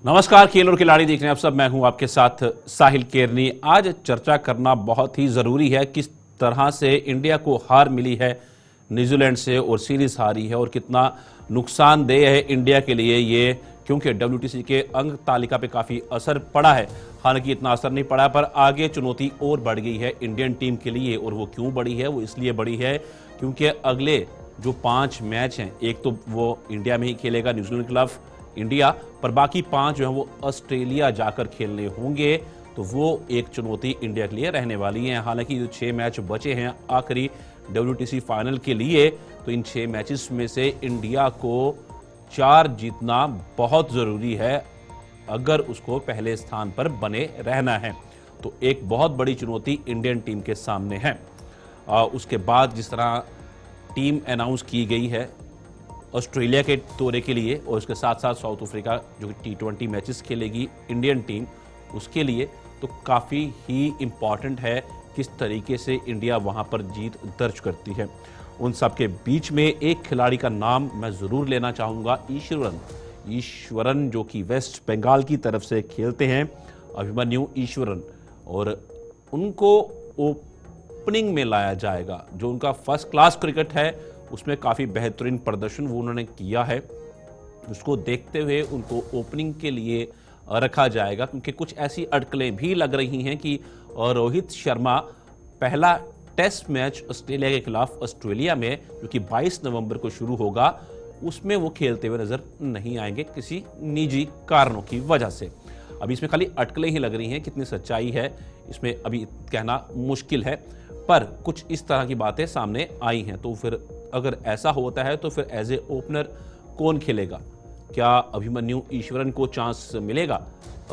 नमस्कार, खेल और खिलाड़ी देख रहे हैं आप सब। मैं हूं आपके साथ साहिल केरनी। आज चर्चा करना बहुत ही ज़रूरी है किस तरह से इंडिया को हार मिली है न्यूजीलैंड से और सीरीज हारी है और कितना नुकसानदेह है इंडिया के लिए ये, क्योंकि WTC के अंक तालिका पे काफ़ी असर पड़ा है। हालांकि इतना असर नहीं पड़ा, पर आगे चुनौती और बढ़ गई है इंडियन टीम के लिए। और वो क्यों बढ़ी है? वो इसलिए बढ़ी है क्योंकि अगले जो 5 मैच हैं, एक तो वो इंडिया में ही खेलेगा न्यूजीलैंड के खिलाफ इंडिया, पर बाकी 5 जो है वो ऑस्ट्रेलिया जाकर खेलने होंगे। तो वो एक चुनौती इंडिया के लिए रहने वाली है। हालांकि जो 6 मैच बचे हैं आखिरी WTC फाइनल के लिए, तो इन 6 मैचेस में से इंडिया को 4 जीतना बहुत ज़रूरी है अगर उसको पहले स्थान पर बने रहना है। तो एक बहुत बड़ी चुनौती इंडियन टीम के सामने है। उसके बाद जिस तरह टीम अनाउंस की गई है ऑस्ट्रेलिया के दौरे के लिए, और उसके साथ साथ साउथ अफ्रीका जो T20 मैचेस खेलेगी इंडियन टीम, उसके लिए तो काफ़ी ही इम्पॉर्टेंट है किस तरीके से इंडिया वहां पर जीत दर्ज करती है। उन सब के बीच में एक खिलाड़ी का नाम मैं ज़रूर लेना चाहूँगा, ईश्वरन, जो कि वेस्ट बंगाल की तरफ से खेलते हैं, अभिमन्यु ईश्वरन। और उनको ओपनिंग में लाया जाएगा। जो उनका फर्स्ट क्लास क्रिकेट है उसमें काफ़ी बेहतरीन प्रदर्शन वो उन्होंने किया है, उसको देखते हुए उनको ओपनिंग के लिए रखा जाएगा। क्योंकि कुछ ऐसी अटकलें भी लग रही हैं कि रोहित शर्मा पहला टेस्ट मैच ऑस्ट्रेलिया के खिलाफ ऑस्ट्रेलिया में, जो कि 22 नवंबर को शुरू होगा, उसमें वो खेलते हुए नजर नहीं आएंगे किसी निजी कारणों की वजह से। अभी इसमें खाली अटकलें ही लग रही हैं, कितनी सच्चाई है इसमें अभी कहना मुश्किल है, पर कुछ इस तरह की बातें सामने आई हैं। तो फिर अगर ऐसा होता है तो फिर एज ए ओपनर कौन खेलेगा? क्या अभिमन्यु ईश्वरन को चांस मिलेगा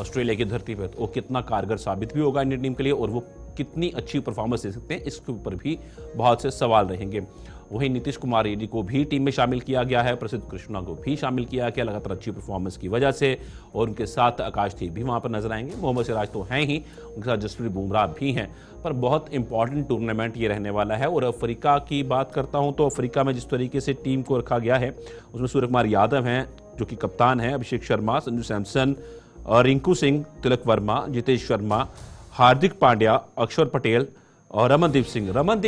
ऑस्ट्रेलिया की धरती पर? वो कितना कारगर साबित भी होगा इंडियन टीम के लिए, और वो कितनी अच्छी परफॉर्मेंस दे सकते हैं, इसके ऊपर भी बहुत से सवाल रहेंगे। वहीं नीतीश कुमार रेड्डी को भी टीम में शामिल किया गया है, प्रसिद्ध कृष्णा को भी शामिल किया गया लगातार अच्छी परफॉर्मेंस की वजह से, और उनके साथ आकाशदीप भी वहां पर नजर आएंगे। मोहम्मद सिराज तो हैं ही, उनके साथ जसप्रीत बुमराह भी हैं। पर बहुत इंपॉर्टेंट टूर्नामेंट ये रहने वाला है। और अफ्रीका की बात करता हूं तो अफ्रीका में जिस तरीके से टीम को रखा गया है उसमें सूर्य कुमार यादव हैं जो कि कप्तान हैं, अभिषेक शर्मा, संजू सैमसन, रिंकू सिंह, तिलक वर्मा, जितेश शर्मा, हार्दिक पांड्या, अक्षर पटेल और रमनदीप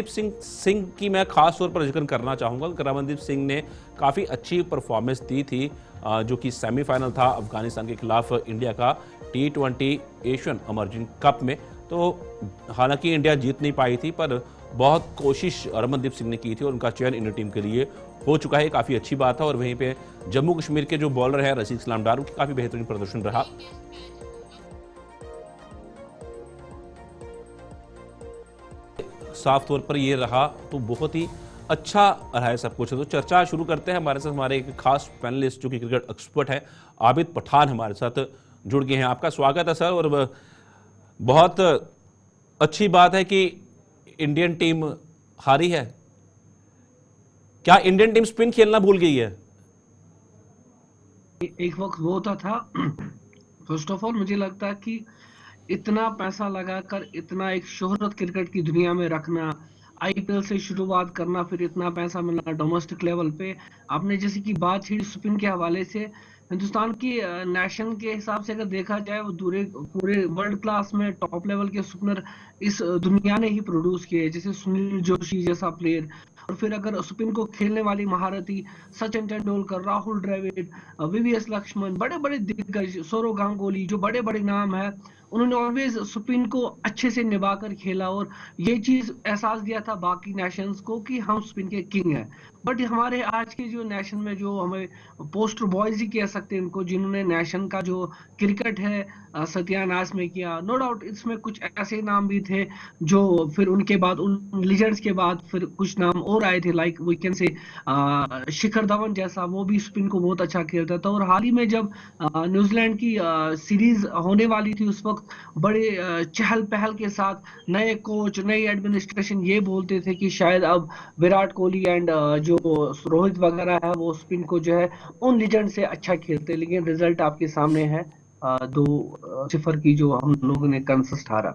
सिंह की मैं खास तौर पर जिक्र करना चाहूंगा। रमनदीप सिंह ने काफ़ी अच्छी परफॉर्मेंस दी थी, जो कि सेमीफाइनल था अफगानिस्तान के खिलाफ इंडिया का T20 एशियन इमर्जिंग कप में। तो हालांकि इंडिया जीत नहीं पाई थी, पर बहुत कोशिश रमनदीप सिंह ने की थी और उनका चयन इंडियन टीम के लिए हो चुका है, काफ़ी अच्छी बात है। और वहीं पे जम्मू कश्मीर के जो बॉलर है रशीद सलामडार, उनकी काफ़ी बेहतरीन प्रदर्शन रहा। साफ तौर पर ये रहा तो बहुत ही अच्छा रहा है सब कुछ। तो चर्चा शुरू करते हैं। हमारे साथ हमारे एक खास पैनलिस्ट जो कि क्रिकेट एक्सपर्ट है, आबिद पठान, हमारे साथ जुड़ गए हैं। आपका स्वागत है सर। और बहुत अच्छी बात है कि इंडियन टीम हारी है। क्या इंडियन टीम स्पिन खेलना भूल गई है? एक वक्त वो होता था। फर्स्ट ऑफ ऑल मुझे लगता है कि इतना पैसा लगाकर इतना एक शोहरत क्रिकेट की दुनिया में रखना, IPL से शुरुआत करना, फिर इतना पैसा मिलना डोमेस्टिक लेवल पे, आपने जैसे कि बात छेड़ी स्पिन के हवाले से, हिंदुस्तान की नेशन के हिसाब से अगर देखा जाए, वो पूरे वर्ल्ड क्लास में टॉप लेवल के स्पिनर इस दुनिया ने ही प्रोड्यूस किए, जैसे सुनील जोशी जैसा प्लेयर। और फिर अगर स्पिन को खेलने वाली महारथी सचिन तेंदुलकर, राहुल द्रविड़, VVS लक्ष्मण, बड़े बड़े दिग्गज, सौरव गांगुली, जो बड़े बड़े नाम है, उन्होंने ऑलवेज स्पिन को अच्छे से निभाकर खेला और ये चीज एहसास दिया था बाकी नेशंस को कि हम स्पिन के किंग हैं। बट हमारे आज के जो नेशन में, जो हमें पोस्टर बॉयज ही कह सकते हैं इनको, जिन्होंने नेशन का जो क्रिकेट है सत्यानाश में किया, नो डाउट इसमें कुछ ऐसे नाम भी थे जो फिर उनके बाद, उन लीजेंड्स के बाद फिर कुछ नाम और आए थे, like we can say Shikhar Dhawan जैसा, वो भी स्पिन को बहुत अच्छा खेलता था। और हाल ही में जब न्यूजीलैंड की सीरीज होने वाली थी, उस वक्त बड़े चहल पहल के साथ नए कोच, नई एडमिनिस्ट्रेशन ये बोलते थे कि शायद अब विराट कोहली एंड जो रोहित वगैरह है वो स्पिन को जो है उन लीजेंड से अच्छा खेलते। लेकिन रिजल्ट आपके सामने है, 2-0 की जो हम लोगों ने कंसिस्ट हारा।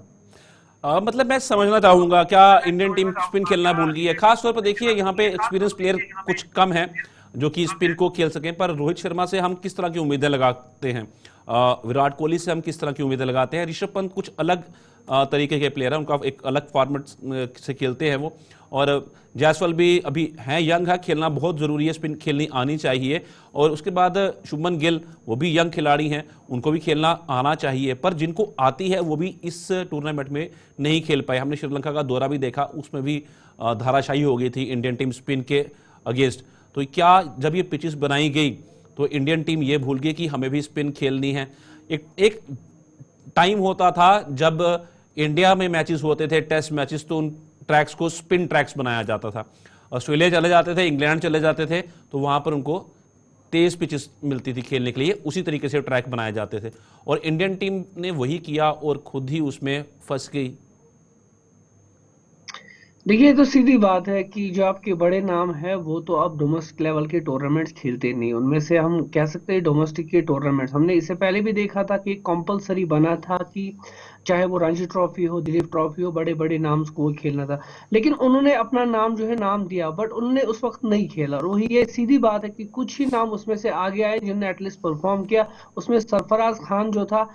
मतलब मैं समझना चाहूंगा, क्या इंडियन टीम स्पिन खेलना भूल गई है? खास तौर पर देखिए यहाँ पे एक्सपीरियंस प्लेयर कुछ कम है जो कि स्पिन को खेल सकें, पर रोहित शर्मा से हम किस तरह की उम्मीदें लगाते हैं? विराट कोहली से हम किस तरह की उम्मीदें लगाते हैं। ऋषभ पंत कुछ अलग तरीके के प्लेयर हैं, उनका एक अलग फॉर्मेट से खेलते हैं वो। और जायसवाल भी अभी हैं, यंग है, खेलना बहुत ज़रूरी है, स्पिन खेलनी आनी चाहिए। और उसके बाद शुभमन गिल, वो भी यंग खिलाड़ी हैं, उनको भी खेलना आना चाहिए। पर जिनको आती है वो भी इस टूर्नामेंट में नहीं खेल पाए। हमने श्रीलंका का दौरा भी देखा, उसमें भी धाराशाही हो गई थी इंडियन टीम स्पिन के अगेंस्ट। तो क्या जब ये पिचेस बनाई गई तो इंडियन टीम ये भूल गई कि हमें भी स्पिन खेलनी है। एक टाइम होता था जब इंडिया में मैचेस होते थे, टेस्ट मैचेस, तो उन ट्रैक्स को स्पिन ट्रैक्स बनाया जाता था। ऑस्ट्रेलिया चले जाते थे, इंग्लैंड चले जाते थे, तो वहां पर उनको तेज पिचेस मिलती थी खेलने के लिए, उसी तरीके से ट्रैक बनाए जाते थे। और इंडियन टीम ने वही किया और खुद ही उसमें फंस गई। देखिए, ये तो सीधी बात है कि जो आपके बड़े नाम है वो तो अब डोमेस्टिक लेवल के टूर्नामेंट्स खेलते नहीं। उनमें से हम कह सकते हैं डोमेस्टिक के टूर्नामेंट्स हमने इससे पहले भी देखा था कि कंपलसरी बना था कि चाहे वो रणजी ट्रॉफी हो, दिलीप ट्रॉफी हो, बड़े बड़े नाम को खेलना था। लेकिन उन्होंने अपना नाम जो है नाम दिया, बट उन्होंने उस वक्त नहीं खेला। और वही ये सीधी बात है कि कुछ ही नाम उसमें से आगे आए जिन्होंने एटलीस्ट परफॉर्म किया। उसमें सरफराज खान जो था,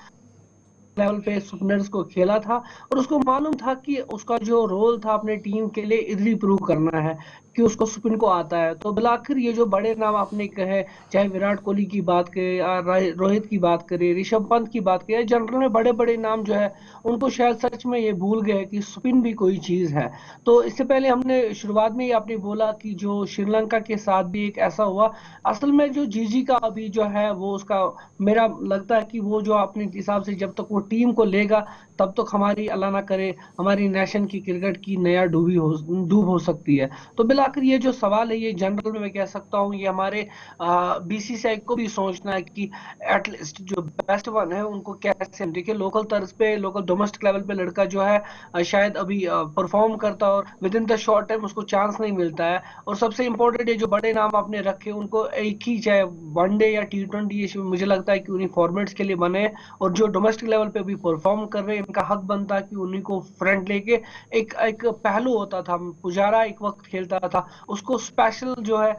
लेवल पे सुपनर्स को खेला था, और उसको मालूम था कि उसका जो रोल था अपने टीम के लिए इधर ही प्रूव करना है कि उसको स्पिन को आता है। तो बिलाकर ये जो बड़े नाम आपने कहे, चाहे विराट कोहली की बात करें या रोहित की बात करें, ऋषभ पंत की बात करें, जनरल में बड़े बड़े नाम जो है उनको शायद सच में ये भूल गए कि स्पिन भी कोई चीज है। तो इससे पहले हमने शुरुआत में ही आपने बोला कि जो श्रीलंका के साथ भी एक ऐसा हुआ। असल में जो जीजी का अभी जो है वो उसका, मेरा लगता है कि वो जो अपने हिसाब से जब तक वो टीम को लेगा तब तक हमारी, अल्लाह ना करे, हमारी नेशन की क्रिकेट की नया डूब हो सकती है। तो बिलाकर ये जो सवाल है ये जनरल में मैं कह सकता हूँ ये हमारे बीसीसीआई को भी सोचना है कि एटलीस्ट जो बेस्ट वन है उनको कैसे, देखिए लोकल तर्ज पे, लोकल डोमेस्टिक लेवल पे लड़का जो है शायद अभी परफॉर्म करता और with in the short time उसको चांस नहीं मिलता है। और सबसे इंपॉर्टेंट है जो बड़े नाम आपने रखे उनको एक ही, चाहे वनडे या टी20, ये मुझे लगता है कि उन्हीं फॉर्मेट्स के लिए बने हैं। और जो डोमेस्टिक लेवल पे भी परफॉर्म कर रहे हैं इनका हक बनता है कि उन्हीं को फ्रंट लेके, एक एक पहलू होता था, पुजारा एक वक्त खेलता था, उसको स्पेशल जो है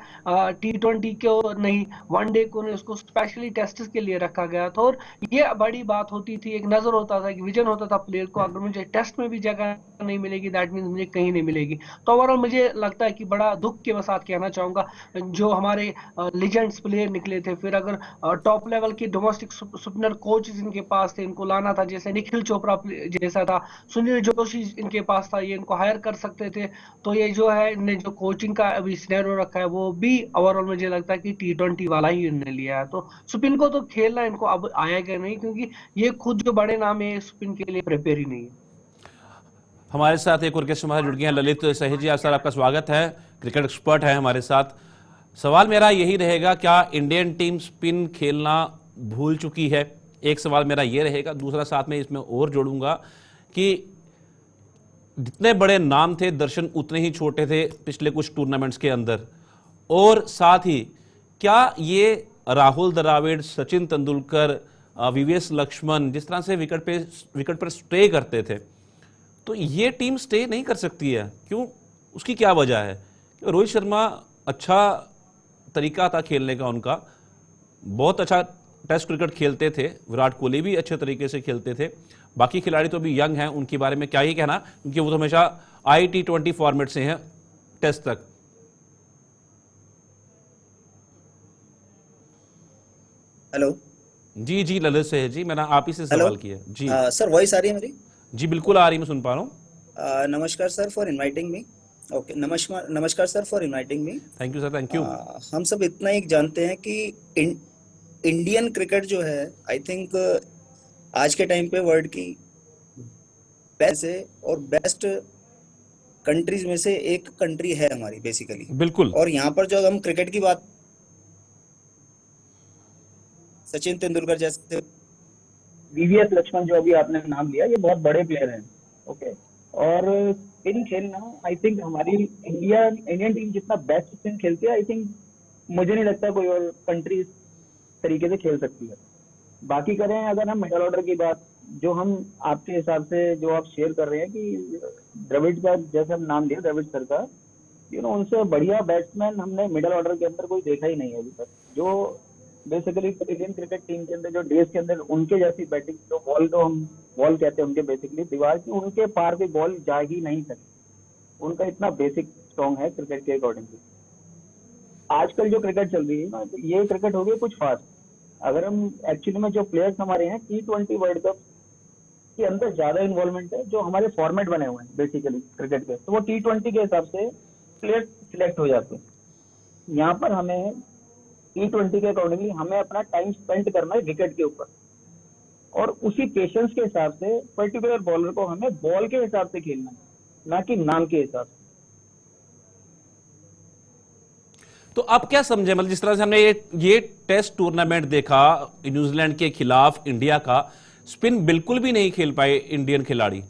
टी20 को नहीं, वनडे को नहीं, उसको स्पेशली टेस्ट के लिए रखा गया था। और ये बड़ी बात होती थी, एक नजर होता था, एक विजन होता था प्लेयर को, अगर मुझे टेस्ट में भी जगह नहीं मिलेगी दैट मीन मुझे कहीं नहीं मिलेगी। तो ओवरऑल मुझे लगता है कि बड़ा दुख के साथ कहना चाहूंगा जो हमारे लेजेंड्स प्लेयर निकले थे, फिर अगर टॉप लेवल के डोमेस्टिक सुपनर कोच इनके पास थे, इनको लाना था, जैसे निखिल चोपड़ा जैसा था, सुनील जोशी इनके पास था, ये इनको हायर कर सकते थे। तो ये जो है इनने जो कोचिंग का अभी सिनेरियो रखा है वो भी ओवरऑल मुझे लगता है कि टी20 वाला ही इन्होंने लिया है। तो स्पिन को तो खेलना इनको अब आएगा नहीं, क्योंकि ये खुद जो बड़े नाम है स्पिन के लिए प्रिपेयर ही नहीं है। हमारे साथ एक और गेस्ट हमारे जुड़ गए हैं, ललित सहेजी। आज सर आपका स्वागत है, क्रिकेट एक्सपर्ट है हमारे साथ। सवाल मेरा यही रहेगा, क्या इंडियन टीम स्पिन खेलना भूल चुकी है? एक सवाल मेरा ये रहेगा। दूसरा साथ में इसमें और जोड़ूंगा कि जितने बड़े नाम थे, दर्शन उतने ही छोटे थे पिछले कुछ टूर्नामेंट्स के अंदर। और साथ ही क्या ये राहुल द्रविड़, सचिन तेंदुलकर, वीवीएस लक्ष्मण जिस तरह से विकेट पर स्टे करते थे, तो ये टीम स्टे नहीं कर सकती है? क्यों? उसकी क्या वजह है? रोहित शर्मा, अच्छा तरीका था खेलने का उनका, बहुत अच्छा टेस्ट क्रिकेट खेलते थे। विराट कोहली भी अच्छे तरीके से खेलते थे। बाकी खिलाड़ी तो अभी यंग हैं, उनके बारे में क्या ही कहना, क्योंकि वो तो हमेशा IT20 फॉर्मेट से हैं टेस्ट तक। हेलो। जी जी ललित से है जी, मैंने आप ही से हेलो। सवाल किया जी। सर वॉइस आ रही है मेरी? जी बिल्कुल आ रही, मैं सुन पा रहा हूँ। नमस्कार sir for inviting me. Okay, नमस्कार नमस्कार sir for inviting me. Thank you sir, thank you. हम सब इतना ही जानते हैं कि इंडियन क्रिकेट जो है, आई थिंक आज के टाइम पे वर्ल्ड की बेस्ट है और बेस्ट कंट्रीज में से एक कंट्री है हमारी बेसिकली। बिल्कुल। और यहाँ पर जो हम क्रिकेट की बात, सचिन तेंदुलकर जैसे, वीवीएस लक्ष्मण जो अभी आपने नाम लिया, ये बहुत बड़े प्लेयर हैं। ओके, और स्पिन खेलना, आई थिंक हमारी इंडियन टीम जितना बेस्ट स्पिन खेलती है, आई थिंक मुझे नहीं लगता कोई और कंट्री इस तरीके से खेल सकती है। बाकी करें अगर हम मिडल ऑर्डर की बात, जो हम आपके हिसाब से जो आप शेयर कर रहे हैं कि द्रविड़ का जैसे हम नाम लिया, द्रविड़ सर का, उनसे बढ़िया बैट्समैन हमने मिडल ऑर्डर के अंदर कोई देखा ही नहीं है अभी तक। जो बेसिकली इंडियन क्रिकेट टीम के अंदर जो डेज के अंदर उनके जैसी बैटिंग, जो बॉल तो हम बॉल कहते हैं उनके, बेसिकली दीवार की उनके पार भी बॉल जा ही नहीं सकती। उनका इतना बेसिक स्ट्रॉन्ग है क्रिकेट के अकॉर्डिंगली। आजकल जो क्रिकेट चल रही है ना, तो ये क्रिकेट हो गई कुछ फास्ट। अगर हम एक्चुअली में जो प्लेयर्स हमारे हैं T20 वर्ल्ड कप के अंदर ज्यादा इन्वॉल्वमेंट है, जो हमारे फॉर्मेट बने हुए हैं बेसिकली क्रिकेट के, तो वो T20 के हिसाब से प्लेयर्स सिलेक्ट हो जाते हैं। यहाँ पर हमें T20 के अकॉर्डिंगली हमें अपना टाइम स्पेंड करना है विकेट के ऊपर, और उसी पेशेंस के हिसाब से पर्टिकुलर बॉलर को हमें बॉल के हिसाब से खेलना है, ना कि नाम के हिसाब से। तो आप क्या समझे, मतलब जिस तरह से हमने ये टेस्ट टूर्नामेंट देखा न्यूजीलैंड के खिलाफ इंडिया का, स्पिन बिल्कुल भी नहीं खेल पाए इंडियन खिलाड़ी,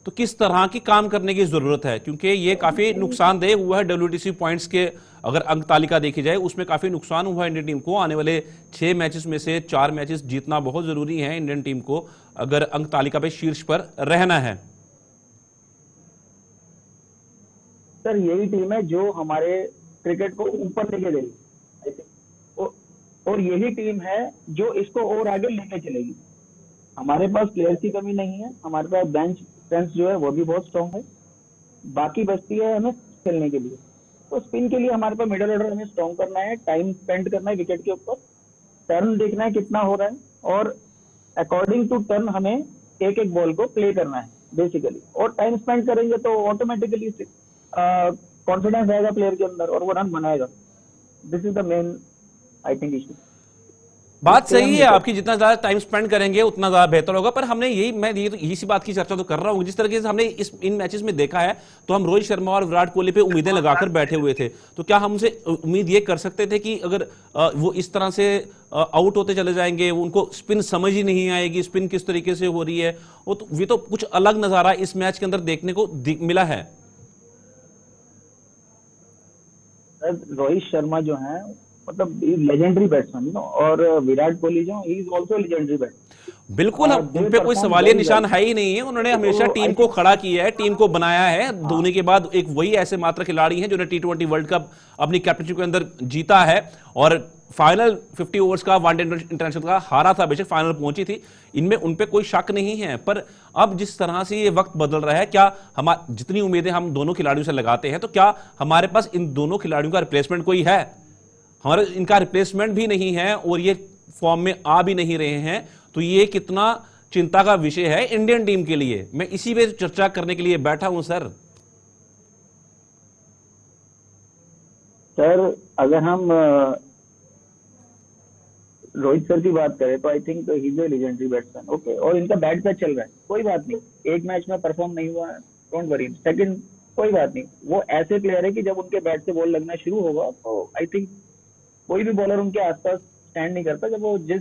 तो किस तरह की काम करने की जरूरत है? क्योंकि ये काफी नुकसानदेह हुआ है WTC पॉइंट्स के, अगर अंक तालिका देखी जाए उसमें काफी नुकसान हुआ है इंडियन टीम को। आने वाले 6 मैचेस में से 4 मैचेस जीतना बहुत जरूरी है इंडियन टीम को, अगर अंक तालिका पे शीर्ष पर रहना है। सर यही टीम है जो हमारे क्रिकेट को ऊपर लेके गई, और यही टीम है जो इसको और आगे लेके चलेगी। हमारे पास प्लेयर्स की कमी नहीं है, हमारे पास बेंच स्ट्रेंथ जो है वो भी बहुत स्ट्रांग है। बाकी बचती है हमें खेलने के लिए, तो स्पिन के लिए हमारे पास मिडिल ऑर्डर हमें स्ट्रांग करना है, टाइम स्पेंड करना है विकेट के ऊपर, टर्न देखना है कितना हो रहा है, और अकॉर्डिंग टू टर्न हमें एक एक बॉल को प्ले करना है बेसिकली। और टाइम स्पेंड करेंगे तो ऑटोमेटिकली कॉन्फिडेंस आएगा प्लेयर के अंदर और वो रन बनाएगा। This is the main I think issue. बात सही है आपकी, जितना ज्यादा टाइम स्पेंड करेंगे उतना ज्यादा बेहतर होगा। पर हमने यही सी बात की चर्चा तो कर रहा हूं, जिस तरीके से हमने इन मैचेस में देखा है, तो हम रोहित शर्मा और विराट कोहली पे उम्मीदें लगाकर बैठे हुए थे। तो क्या हम उनसे उम्मीद ये कर सकते थे कि अगर वो इस तरह से आउट होते चले जाएंगे, उनको स्पिन समझ ही नहीं आएगी, स्पिन किस तरीके से हो रही है, ये तो कुछ अलग नजारा इस मैच के अंदर देखने को मिला है। रोहित शर्मा जो है मतलब लेजेंडरी बैट्समैन, और विराट कोहली जो he is also legendary batsman. बिल्कुल, उन पे कोई सवालिया निशान है ही नहीं है। उन्होंने हमेशा टीम को खड़ा किया है, टीम को बनाया है। धोनी के बाद एक वही ऐसे मात्र खिलाड़ी हैं जिन्होंने T20 वर्ल्ड कप अपनी कैप्टनशिप के अंदर जीता है, और फाइनल 50 ओवर्स का वनडे इंटरनेशनल का हारा था, बेशक फाइनल पहुंची थी, इनमें उन पे कोई शक नहीं है। पर अब जिस तरह से ये वक्त बदल रहा है, क्या हम जितनी उम्मीदें हम दोनों खिलाड़ियों से लगाते हैं, तो क्या हमारे पास इन दोनों खिलाड़ियों का रिप्लेसमेंट कोई है? हमारे इनका रिप्लेसमेंट भी नहीं है और ये फॉर्म में आ भी नहीं रहे हैं, तो ये कितना चिंता का विषय है इंडियन टीम के लिए। मैं इसी पे चर्चा करने के लिए बैठा हूं सर। सर अगर हम रोहित सर की बात करें तो I think he is a legendary batsman, okay, और इनका बैट पे चल रहा है, कोई बात नहीं। एक मैच में परफॉर्म नहीं हुआ, डोंट वरी। सेकंड, कोई बात नहीं, वो ऐसे प्लेयर है कि जब उनके बैट से बॉल लगना शुरू होगा तो आई थिंक कोई भी बॉलर उनके आसपास स्टैंड नहीं करता, जब वो जिस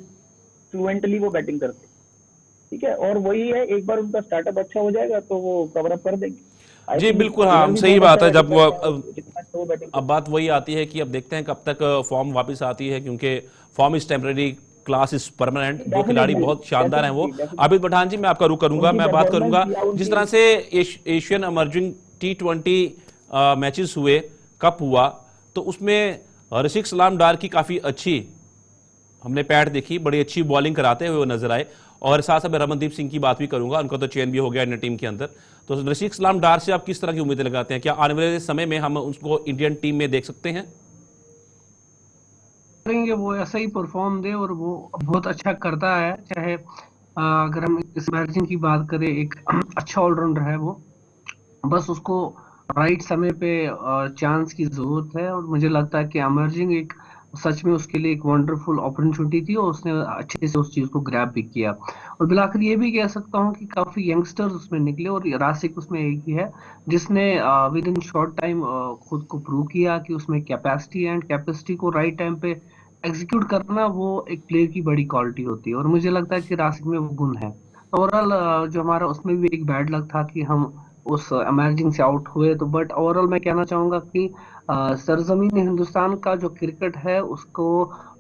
फ्लुएंटली वो बैटिंग करते, ठीक है। और वही है, एक बार उनका स्टार्टअप अच्छा हो जाएगा तो वो कवर अप कर देंगे। जी बिल्कुल, हाँ सही बात है। जब अब बात वही आती है कि अब देखते हैं कब तक फॉर्म वापस आती है, क्योंकि form is temporary, class is permanent. दो खिलाड़ी बहुत शानदार हैं वो। आबिद पठान जी, मैं आपका रुख करूंगा, मैं बात करूंगा जिस तरह से एशियन इमर्जिंग T20 मैचेस हुए, कप हुआ, तो उसमें रशीक सलाम डार की काफी अच्छी हमने पैड देखी, बड़ी अच्छी बॉलिंग कराते हुए वो नजर आए। और साथ साथ रमनदीप सिंह की बात भी करूंगा, उनका तो चयन भी हो गया इंडियन टीम के अंदर। तो रशीक सलाम डार से आप किस तरह की उम्मीदें लगाते हैं? क्या आने वाले समय में हम उसको इंडियन टीम में देख सकते हैं? करेंगे, वो ऐसा ही परफॉर्म दे, और वो बहुत अच्छा करता है। चाहे अगर हम इस मैचिंग की बात करें, एक अच्छा ऑलराउंडर है वो, बस उसको राइट समय पे चांस की जरूरत है। और मुझे लगता है कि अमर्जिंग एक सच में उसके लिए एक वंडरफुल अपॉर्चुनिटी थी, और उसने अच्छे से उस चीज को ग्रैब भी किया। और बिलाकर ये भी कह सकता हूँ कि काफी यंगस्टर्स उसमें निकले, और रासिक उसमें एक ही है जिसने विद इन शॉर्ट टाइम खुद को प्रूव किया कि उसमें कैपेसिटी एंड कैपेसिटी को राइट टाइम पे एग्जीक्यूट करना, वो एक प्लेयर की बड़ी क्वालिटी होती है। और मुझे लगता है कि रासिक में वो गुण है। ओवरऑल जो हमारा उसमें भी एक बैड लक था कि हम उस अमेजिंग से आउट हुए। तो बट ओवरऑल मैं कहना चाहूंगा कि सरजमीन हिंदुस्तान का जो क्रिकेट है उसको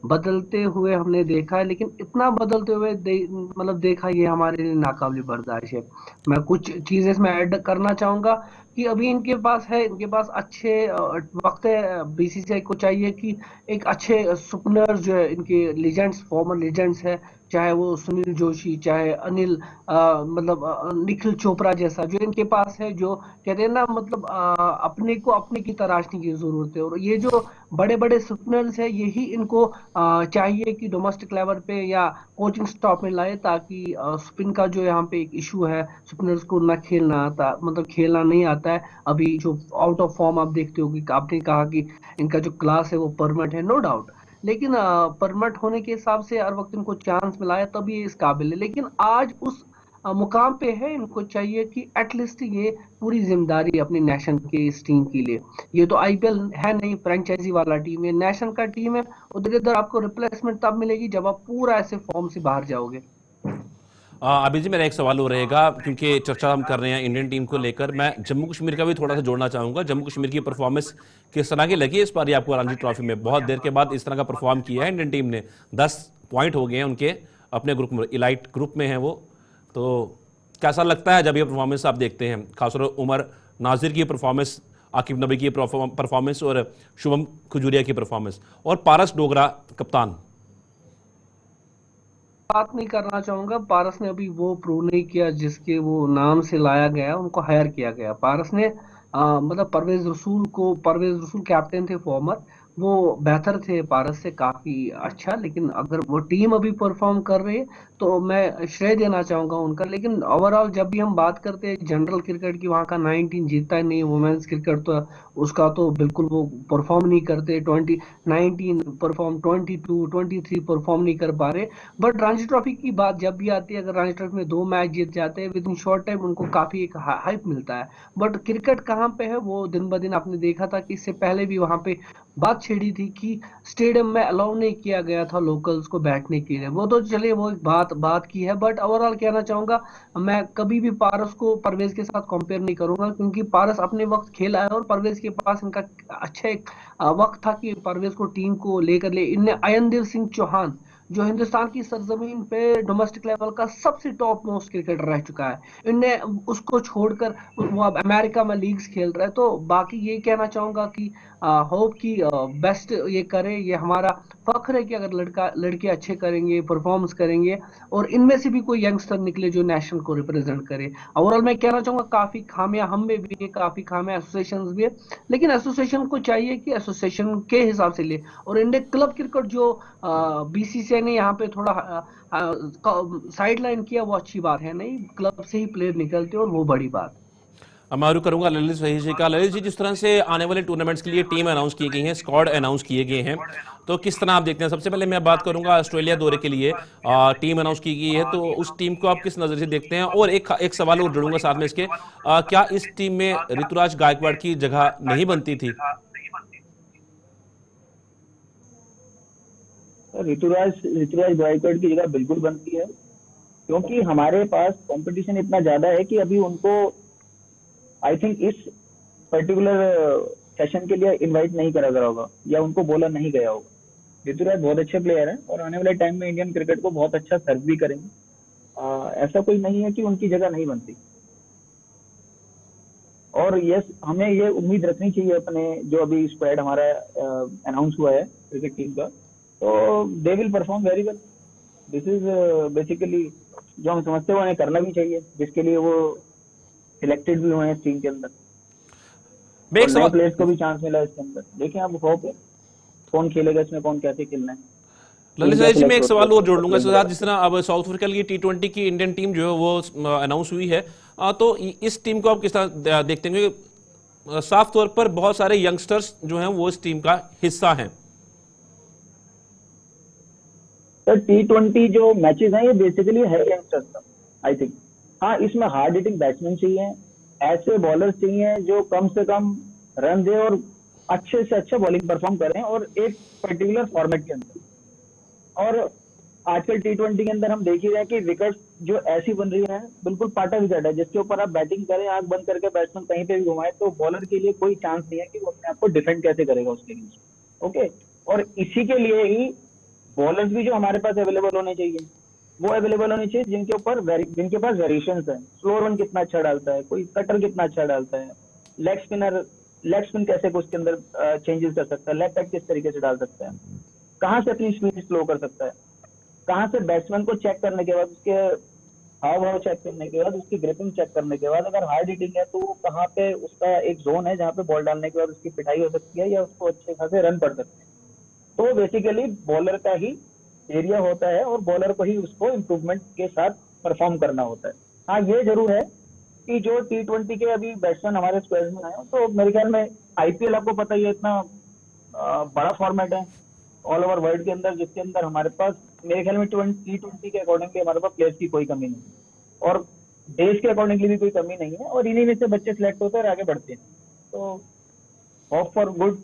बदलते हुए हमने देखा है, लेकिन इतना बदलते हुए मतलब देखा, ये हमारे लिए नाकाबिल बर्दाश्त है। मैं कुछ चीजें इसमें ऐड करना चाहूंगा कि अभी इनके पास है, इनके पास अच्छे वक्त है। बीसीसीआई को चाहिए कि एक अच्छे सुपनर जो है, इनके लीजेंड्स, फॉर्मर लीजेंड्स है, चाहे वो सुनील जोशी, चाहे अनिल मतलब निखिल चोपड़ा जैसा जो इनके पास है, जो कहते हैं ना मतलब अपने को अपने की तराशने की जरूरत है। और ये जो बड़े बड़े स्पिनर्स है, यही इनको चाहिए कि डोमेस्टिक लेवल पे या कोचिंग स्टॉप में लाए, ताकि स्पिन का जो यहाँ पे एक इशू है, स्पिनर्स को ना खेलना आता, मतलब खेलना नहीं आता है। अभी जो आउट ऑफ फॉर्म आप देखते हो कि आपने कहा कि इनका जो क्लास है वो परमानेंट है, नो डाउट, लेकिन परमानेंट होने के हिसाब से हर वक्त इनको चांस मिला है, तब ये इस काबिल है। लेकिन आज उस मुकाम पे है, इनको चाहिए कि एटलीस्ट ये पूरी जिम्मेदारी अपने नेशन के इस टीम के लिए, ये तो आईपीएल है नहीं, फ्रेंचाइजी वाला टीम है, नेशन का टीम है, उधर इधर आपको रिप्लेसमेंट तब मिलेगी जब आप पूरा ऐसे फॉर्म से बाहर जाओगे। अभी जी मेरा एक सवाल हो रहेगा, क्योंकि चर्चा हम कर रहे हैं इंडियन टीम को लेकर, मैं जम्मू कश्मीर का भी थोड़ा सा जोड़ना चाहूंगा। जम्मू कश्मीर की परफॉर्मेंस किस तरह की लगी इस बार आपको रणजी ट्रॉफी में? बहुत देर के बाद इस तरह का परफॉर्म किया है इंडियन टीम ने। 10 पॉइंट हो गए हैं उनके अपने ग्रुप में, इलाइट ग्रुप में है वो। तो कैसा लगता है जब ये परफॉर्मेंस आप देखते हैं, खासतौर पर उमर नाजिर की परफॉर्मेंस, आकिब नबी की परफॉर्मेंस और शुभम खजूरिया की परफॉर्मेंस, और पारस डोगरा कप्तान? बात नहीं करना चाहूंगा, पारस ने अभी वो प्रूव नहीं किया जिसके वो नाम से लाया गया, उनको हायर किया गया। पारस ने मतलब परवेज रसूल कैप्टन थे फॉर्मर, वो बेहतर थे पारस से काफी अच्छा, लेकिन अगर वो टीम अभी परफॉर्म कर रही है तो मैं श्रेय देना चाहूंगा उनका। लेकिन ओवरऑल जब भी हम बात करते हैं जनरल क्रिकेट की, वहाँ का 19 जीतता ही नहीं, वुमेन्स क्रिकेट तो उसका तो बिल्कुल वो परफॉर्म नहीं करते, 19 परफॉर्म, 22 23 परफॉर्म नहीं कर पा रहे। बट रणजी ट्रॉफी की बात जब भी आती है, अगर रणजी ट्रॉफी में 2 मैच जीत जाते हैं विद इन शॉर्ट टाइम, उनको काफी एक हाइप मिलता है। बट क्रिकेट कहाँ पे है, वो दिन ब दिन आपने देखा था कि इससे पहले भी वहां पे बात छिड़ी थी कि स्टेडियम में अलाउ नहीं किया गया था लोकल्स को बैठने के लिए। वो तो चलिए वो एक बात बात की है, बट ओवरऑल कहना चाहूंगा, मैं कभी भी पारस को परवेज के साथ कंपेयर नहीं करूंगा, क्योंकि पारस अपने वक्त खेला है और परवेज के पास इनका अच्छा एक वक्त था कि परवेज को टीम को लेकर ले। इनने अयनदीप सिंह चौहान, जो हिंदुस्तान की सरजमीन पे डोमेस्टिक लेवल का सबसे टॉप मोस्ट क्रिकेटर रह चुका है, इनने उसको छोड़कर वो अब अमेरिका में लीग्स खेल रहा है। तो बाकी ये कहना चाहूंगा कि होप कि बेस्ट ये करे, ये हमारा फख्र है कि अगर लड़का लड़के अच्छे करेंगे, परफॉर्मेंस करेंगे, और इनमें से भी कोई यंगस्टर निकले जो नेशनल को रिप्रेजेंट करे। ओवरऑल मैं कहना चाहूंगा काफी खामियां हम में भी है, काफी खामियां एसोसिएशन भी है, लेकिन एसोसिएशन को चाहिए कि एसोसिएशन के हिसाब से ले। और इंडियन क्लब क्रिकेट जो बीसीसीआई ने यहाँ पे थोड़ा साइड लाइन किया, वो अच्छी बात है नहीं, क्लब से ही प्लेयर निकलते और वो बड़ी बात। अब मैं करूंगा ललित वही जी का। ललित जी, जिस तरह से आने वाले टूर्नामेंट्स के लिए टीम अनाउंस की गई है, स्क्वाड अनाउंस किए गए हैं, तो किस तरह आप देखते हैं? सबसे पहले मैं बात करूंगा ऑस्ट्रेलिया दौरे के लिए टीम अनाउंस की गई है, तो उस टीम को आप किस नज़र से देखते हैं? और एक सवाल और जोड़ूंगा साथ में इसके, क्या इस टीम में ऋतुराज गायकवाड़ की जगह नहीं बनती थी? ऋतुराज ऋतुराज गायकवाड़ की जगह बिल्कुल बनती है, क्योंकि हमारे पास कंपटीशन इतना ज्यादा है कि अभी उनको आई थिंक इस पर्टिकुलर सेशन के लिए इनवाइट नहीं करा गया होगा, या उनको बोला नहीं गया होगा। ऋतुराज बहुत अच्छे प्लेयर हैं और आने वाले टाइम में इंडियन क्रिकेट को बहुत अच्छा सर्व भी करेंगे। ऐसा कोई नहीं है कि उनकी जगह नहीं बनती। और यस, हमें ये उम्मीद रखनी चाहिए अपने जो अभी स्क्वाड हमारा अनाउंस हुआ है क्रिकेट टीम का, तो they will perform very well. This is basically जो हम समझते हैं उन्हें करना भी चाहिए, जिसके लिए वो सिलेक्टेड भी हुए हैं टीम के अंदर, मैं और एक नए सवाल प्लेयर्स को भी चांस मिला इसके अंदर। देखें अब होप है कौन खेलेगा इसमें, कौन कैसे खेलना है, टीम क्या ललित जी, मैं सिलेक्ट एक होती है सवाल और जोड़ लूंगा उसके इसके साथ। बाद। जिस तरह अब साउथ अफ्रीका की T20 की इंडियन टीम जो है वो अनाउंस हुई है, तो इस टीम को आप किस तरह देखते हैं? क्योंकि साफ तौर पर बहुत सारे यंगस्टर्स जो हैं वो इस टीम का हिस्सा हैं। सर T20 जो मैचेस हैं ये बेसिकली है यंगस्टर्स का, आई थिंक। हाँ, इसमें हार्ड हिटिंग बैट्समैन चाहिए, ऐसे बॉलर्स चाहिए जो कम से कम रन दे और अच्छे से अच्छा बॉलिंग परफॉर्म करें, और एक पर्टिकुलर फॉर्मेट के अंदर। और आजकल T20 के अंदर हम देख ही रहे हैं कि विकेट जो ऐसी बन रही है, बिल्कुल पाटा विकेट है, जिसके ऊपर आप बैटिंग करें आंख बंद करके, बैट्समैन कहीं पे भी घुमाए, तो बॉलर के लिए कोई चांस नहीं है कि वो अपने आप को डिफेंड कैसे करेगा उसके लिए। ओके, और इसी के लिए ही बॉलर्स भी जो हमारे पास अवेलेबल होने चाहिए, वो अवेलेबल होने चाहिए जिनके पास वेरिएशंस है। स्लो रन कितना अच्छा डालता है, कोई कटर कितना अच्छा डालता है, लेग स्पिनर, लेग स्पिन कैसे को उसके अंदर चेंजेस कर सकता है, लेग पैक किस तरीके से डाल सकता है, कहाँ से अपनी स्पीड स्लो कर सकता है, कहाँ से बैट्समैन को चेक करने के बाद, उसके हाव भाव चेक करने के बाद, उसकी ग्रिपिंग चेक करने के बाद, अगर हार्ड हिटिंग है तो वो कहाँ पे उसका एक जोन है जहाँ पे बॉल डालने के बाद उसकी पिटाई हो सकती है या उसको अच्छे खासे रन पड़ सकते हैं। तो बेसिकली बॉलर का ही एरिया होता है और बॉलर को ही उसको इम्प्रूवमेंट के साथ परफॉर्म करना होता है। हाँ, ये जरूर है कि जो T20 के अभी बैट्समैन हमारे स्क्वाड में आए हो, तो मेरे ख्याल में आईपीएल आपको पता ही है, इतना बड़ा फॉर्मेट है ऑल ओवर वर्ल्ड के अंदर, जिसके अंदर हमारे पास मेरे ख्याल में T20 के अकॉर्डिंगली हमारे पास प्लेयर्स की कोई कमी नहीं है और देश के अकॉर्डिंगली भी कोई कमी नहीं है, और इन्हीं में से बच्चे सिलेक्ट होते हैं और आगे बढ़ते हैं। तो होप फॉर गुड।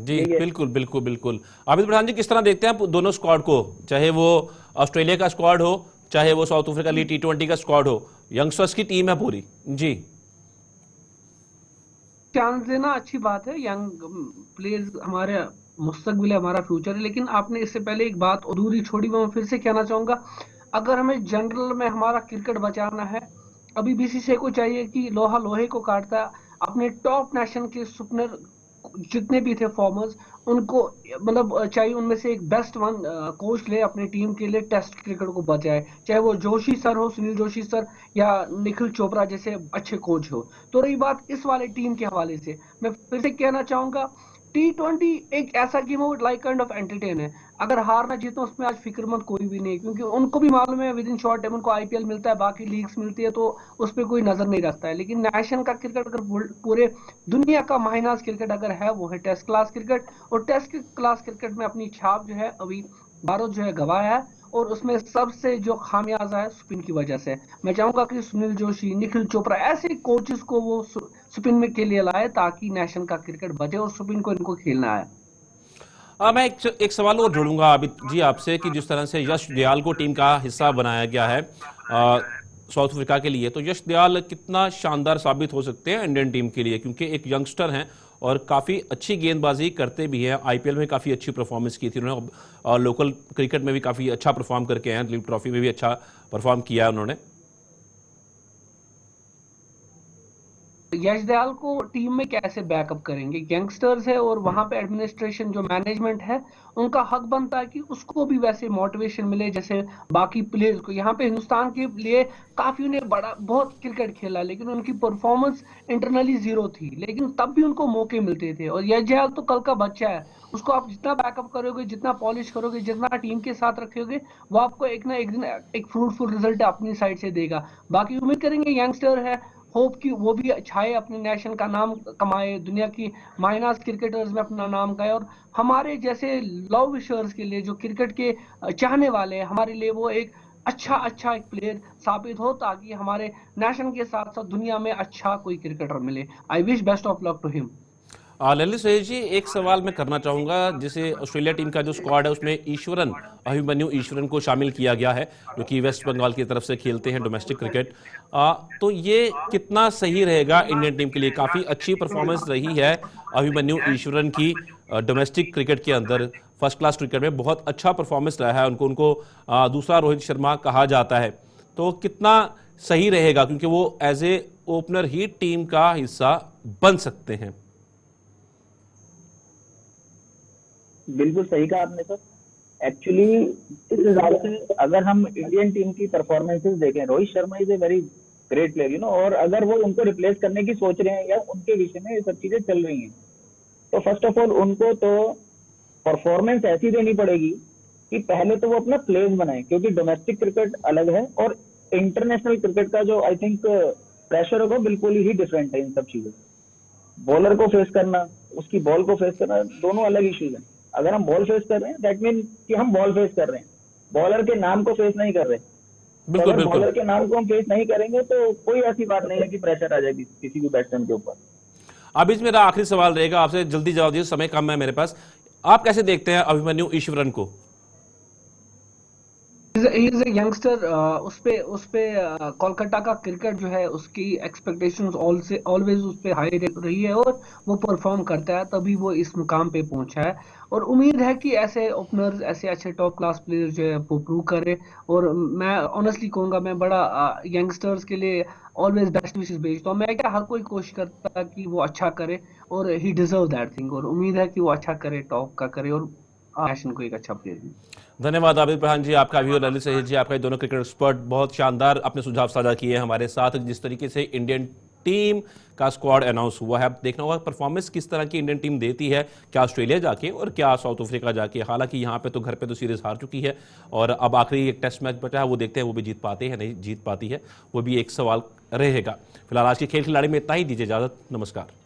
जी बिल्कुल बिल्कुल बिल्कुल। आबिद पठान जी, किस तरह देखते हैं आप दोनों स्क्वाड को, चाहे वो ऑस्ट्रेलिया का स्क्वाड हो, चाहे वो साउथ अफ्रीका लिए T20 का स्क्वाड हो, यंगस्टर्स की टीम है पूरी जी। चांस देना अच्छी बात है, यंग प्लेयर्स हमारे मुस्तकबिल है, हमारा फ्यूचर है। लेकिन आपने इससे पहले एक बात अधूरी छोड़ी, मैं फिर से कहना चाहूंगा, अगर हमें जनरल में हमारा क्रिकेट बचाना है, अभी बीसीसीआई को चाहिए कि लोहा लोहे को काटता है, अपने टॉप नेशन के सुपनर जितने भी थे फॉर्मर्स, उनको मतलब चाहिए उनमें से एक बेस्ट वन कोच ले अपनी टीम के लिए, टेस्ट क्रिकेट को बचाए, चाहे वो जोशी सर हो, सुनील जोशी सर, या निखिल चोपड़ा जैसे अच्छे कोच हो। तो रही बात इस वाले टीम के हवाले से, मैं फिर से कहना चाहूंगा, T20 एक ऐसा गेम है, लाइक काइंड ऑफ एंटरटेन है। अगर हारना जीतना उसमें आज फिक्रमंद कोई भी नहीं, क्योंकि उनको भी मालूम है विद इन शॉर्ट टाइम उनको आईपीएल मिलता है, बाकी लीग्स मिलती है, तो उस पर कोई नजर नहीं रखता है। लेकिन नेशन का क्रिकेट अगर पूरे दुनिया का माइनास क्रिकेट अगर है, वो है टेस्ट क्लास क्रिकेट। और टेस्ट क्लास क्रिकेट में अपनी छाप जो है अभी भारत जो है गवाया है, और उसमें सबसे जो खामियाजा है स्पिन की वजह से। मैं चाहूंगा कि सुनील जोशी, निखिल चोपड़ा ऐसे कोचेस को वो स्पिन में के लिए लाए, ताकि नेशन का क्रिकेट बचे और स्पिन को इनको खेलना है। मैं एक सवाल और जोड़ूंगा आबिद जी आपसे, कि जिस तरह से यश दयाल को टीम का हिस्सा बनाया गया है साउथ अफ्रीका के लिए, तो यश दयाल कितना शानदार साबित हो सकते हैं इंडियन टीम के लिए, क्योंकि एक यंगस्टर हैं और काफ़ी अच्छी गेंदबाजी करते भी हैं। आईपीएल में काफ़ी अच्छी परफॉर्मेंस की थी उन्होंने, और लोकल क्रिकेट में भी काफ़ी अच्छा परफॉर्म करके आए हैं, दिलीप ट्रॉफी में भी अच्छा परफॉर्म किया है उन्होंने। यश दयाल को टीम में कैसे बैकअप करेंगे, यंगस्टर्स है और वहां पे एडमिनिस्ट्रेशन जो मैनेजमेंट है, उनका हक बनता है कि उसको भी वैसे मोटिवेशन मिले जैसे बाकी प्लेयर्स को। यहाँ पे हिंदुस्तान के लिए काफी ने बड़ा बहुत क्रिकेट खेला, लेकिन उनकी परफॉर्मेंस इंटरनली जीरो थी, लेकिन तब भी उनको मौके मिलते थे। और यश दयाल तो कल का बच्चा है, उसको आप जितना बैकअप करोगे, जितना पॉलिश करोगे, जितना टीम के साथ रखोगे, वो आपको एक ना एक दिन एक फ्रूटफुल रिजल्ट अपनी साइड से देगा। बाकी उम्मीद करेंगे, यंगस्टर है, होप कि वो भी छाए, अपने नेशन का नाम कमाए, दुनिया की माइनस क्रिकेटर्स में अपना नाम गाए, और हमारे जैसे लव विशर्स के लिए, जो क्रिकेट के चाहने वाले हैं, हमारे लिए वो एक अच्छा एक प्लेयर साबित हो, ताकि हमारे नेशन के साथ साथ दुनिया में अच्छा कोई क्रिकेटर मिले। I wish best of luck to him. Lalit Suresh ji, एक सवाल मैं करना चाहूंगा। जैसे ऑस्ट्रेलिया टीम का जो स्क्वाड है उसमें ईश्वरन, अभिमन्यु ईश्वरन को शामिल किया गया है, जो कि वेस्ट बंगाल की तरफ से खेलते हैं डोमेस्टिक क्रिकेट। तो ये कितना सही रहेगा इंडियन टीम के लिए? काफ़ी अच्छी परफॉर्मेंस रही है अभिमन्यु ईश्वरन की डोमेस्टिक क्रिकेट के अंदर, फर्स्ट क्लास क्रिकेट में बहुत अच्छा परफॉर्मेंस रहा है उनको दूसरा रोहित शर्मा कहा जाता है। तो कितना सही रहेगा, क्योंकि वो एज ए ओपनर ही टीम का हिस्सा बन सकते हैं? बिल्कुल सही कहा आपने सर। एक्चुअली इस हिसाब से अगर हम इंडियन टीम की परफॉर्मेंसेस देखें, Rohit Sharma is a very great player, और अगर वो उनको रिप्लेस करने की सोच रहे हैं या उनके विषय में ये सब चीजें चल रही हैं, तो फर्स्ट ऑफ ऑल उनको तो परफॉर्मेंस ऐसी देनी पड़ेगी कि पहले तो वो अपना प्लेस बनाए, क्योंकि डोमेस्टिक क्रिकेट अलग है और इंटरनेशनल क्रिकेट का जो आई थिंक प्रेशर होगा बिल्कुल ही डिफरेंट है इन सब चीजों। बॉलर को फेस करना, उसकी बॉल को फेस करना, दोनों अलग इश्यूज हैं। अगर हम बॉल फेस कर रहे हैं, दैट मीन कि हम बॉल फेस कर रहे हैं, बॉलर के नाम को फेस नहीं कर रहे। तो बिल्कुल अगर बिल्कुल। बॉलर के नाम को हम फेस नहीं करेंगे तो कोई ऐसी बात नहीं है कि प्रेशर आ जाएगी किसी भी बैट्समैन के ऊपर। अब इस मेरा आखिरी सवाल रहेगा आपसे, जल्दी जवाब दीजिए, समय कम है मेरे पास। आप कैसे देखते हैं अभिमन्यु ईश्वरन को? इज ए यंगस्टर, उस पे कोलकाता का क्रिकेट जो है उसकी एक्सपेक्टेशंस ऑलवेज उस पे हाई रही है, और वो परफॉर्म करता है, तभी वो इस मुकाम पे पहुंचा है। और उम्मीद है कि ऐसे ओपनर्स, ऐसे अच्छे टॉप क्लास प्लेयर जो है वो प्रूव करे। और मैं ऑनेस्टली कहूंगा, मैं बड़ा यंगस्टर्स के लिए ऑलवेज बेस्ट विशेस भेजता हूँ। मैं क्या, हर कोई कोशिश करता है कि वो अच्छा करे, और ही डिजर्व दैट थिंग, और उम्मीद है कि वो अच्छा करे, टॉप का करे, और नेशन को एक अच्छा प्लेयर भी। धन्यवाद आबिद प्रधान जी आपका भी और ललित सहीद जी आपका। ये दोनों क्रिकेट एक्सपर्ट बहुत शानदार अपने सुझाव साझा किए हमारे साथ। जिस तरीके से इंडियन टीम का स्क्वाड अनाउंस हुआ है, अब देखना होगा परफॉर्मेंस किस तरह की इंडियन टीम देती है, क्या ऑस्ट्रेलिया जाके और क्या साउथ अफ्रीका जाके। हालांकि यहाँ पे तो घर पे तो सीरीज हार चुकी है और अब आखिरी एक टेस्ट मैच बचा है, वो देखते हैं वो भी जीत पाते हैं नहीं जीत पाती है, वो भी एक सवाल रहेगा। फिलहाल आज के खेल खिलाड़ी में इतना ही, दीजिए इजाजत, नमस्कार।